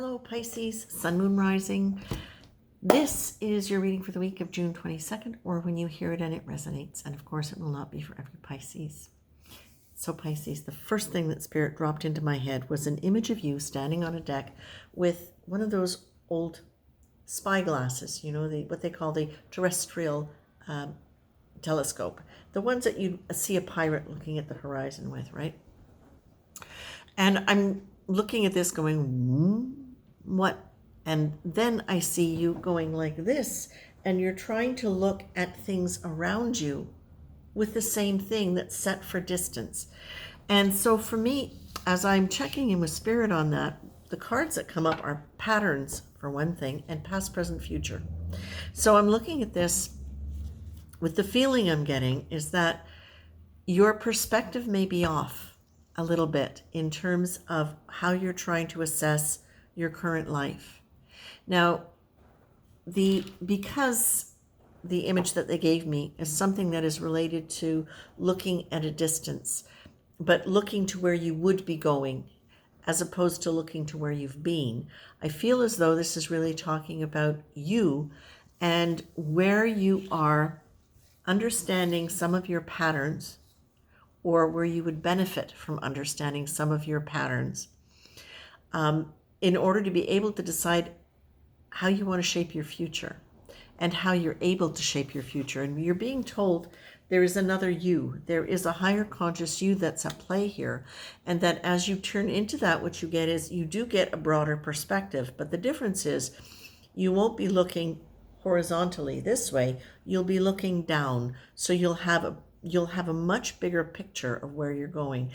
Hello, Pisces, Sun, Moon, Rising. This is your reading for the week of June 22nd, or when you hear it and it resonates. And of course, it will not be for every Pisces. So Pisces, the first thing that Spirit dropped into my head was an image of you standing on a deck with one of those old spy glasses, you know, what they call the terrestrial telescope. The ones that you see a pirate looking at the horizon with, right? And I'm looking at this going, what? And then I see you going like this, and you're trying to look at things around you with the same thing that's set for distance. And so for me, as I'm checking in with Spirit on that, the cards that come up are patterns, for one thing, and past, present, future. So I'm looking at this with the feeling I'm getting is that your perspective may be off a little bit in terms of how you're trying to assess your current life. Now, because the image that they gave me is something that is related to looking at a distance, but looking to where you would be going as opposed to looking to where you've been, I feel as though this is really talking about you and where you are understanding some of your patterns, or where you would benefit from understanding some of your patterns in order to be able to decide how you want to shape your future and how you're able to shape your future. And you're being told there is another you. There is a higher conscious you that's at play here. And that as you turn into that, what you get is you do get a broader perspective. But the difference is you won't be looking horizontally this way. You'll be looking down. So you'll have a much bigger picture of where you're going.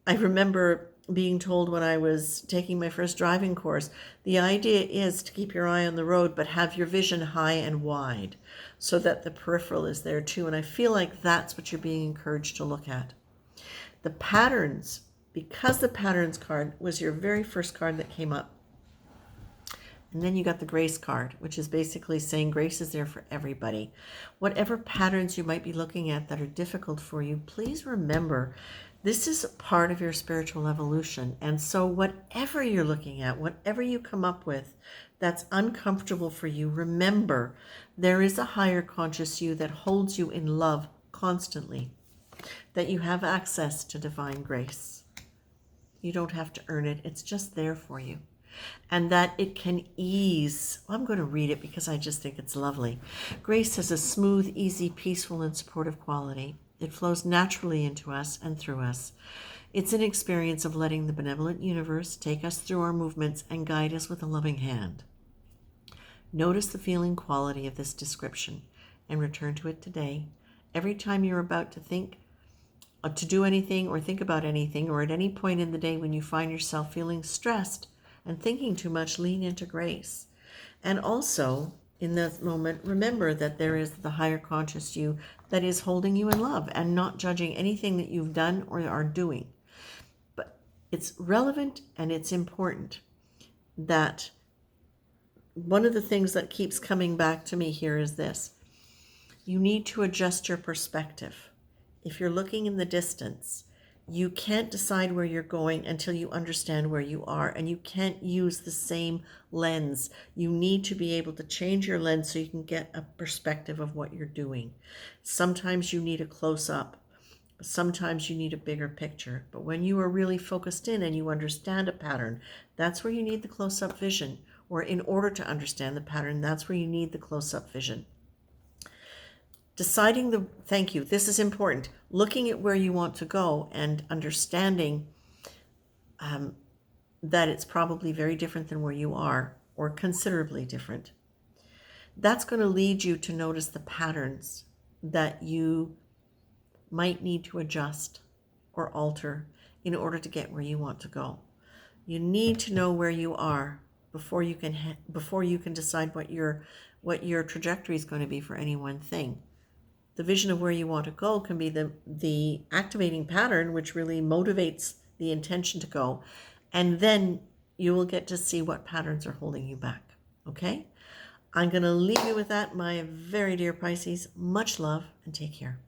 I remember being told when I was taking my first driving course, the idea is to keep your eye on the road, but have your vision high and wide so that the peripheral is there too. And I feel like that's what you're being encouraged to look at. The patterns, because the patterns card was your very first card that came up. And then you got the grace card, which is basically saying grace is there for everybody. Whatever patterns you might be looking at that are difficult for you, please remember this is part of your spiritual evolution. And so whatever you're looking at, whatever you come up with that's uncomfortable for you, remember there is a higher conscious you that holds you in love constantly, that you have access to divine grace. You don't have to earn it. It's just there for you. And that it can ease. I'm going to read it because I just think it's lovely. Grace has a smooth, easy, peaceful, and supportive quality. It flows naturally into us and through us. It's an experience of letting the benevolent universe take us through our movements and guide us with a loving hand. Notice the feeling quality of this description and return to it today. Every time you're about to think, to do anything or think about anything, or at any point in the day when you find yourself feeling stressed and thinking too much, lean into grace. And also, in that moment, remember that there is the higher conscious you that is holding you in love and not judging anything that you've done or are doing. But it's relevant and it's important that one of the things that keeps coming back to me here is this. You need to adjust your perspective. If you're looking in the distance, you can't decide where you're going until you understand where you are, and you can't use the same lens. You need to be able to change your lens so you can get a perspective of what you're doing. Sometimes you need a close-up. Sometimes you need a bigger picture. But when you are really focused in and you understand a pattern, that's where you need the close-up vision. Or in order to understand the pattern, that's where you need the close-up vision. Thank you, this is important. Looking at where you want to go and understanding that it's probably very different than where you are, or considerably different. That's going to lead you to notice the patterns that you might need to adjust or alter in order to get where you want to go. You need to know where you are before you can decide what your trajectory is going to be for any one thing. The vision of where you want to go can be the activating pattern, which really motivates the intention to go. And then you will get to see what patterns are holding you back. Okay? I'm going to leave you with that, my very dear Pisces. Much love and take care.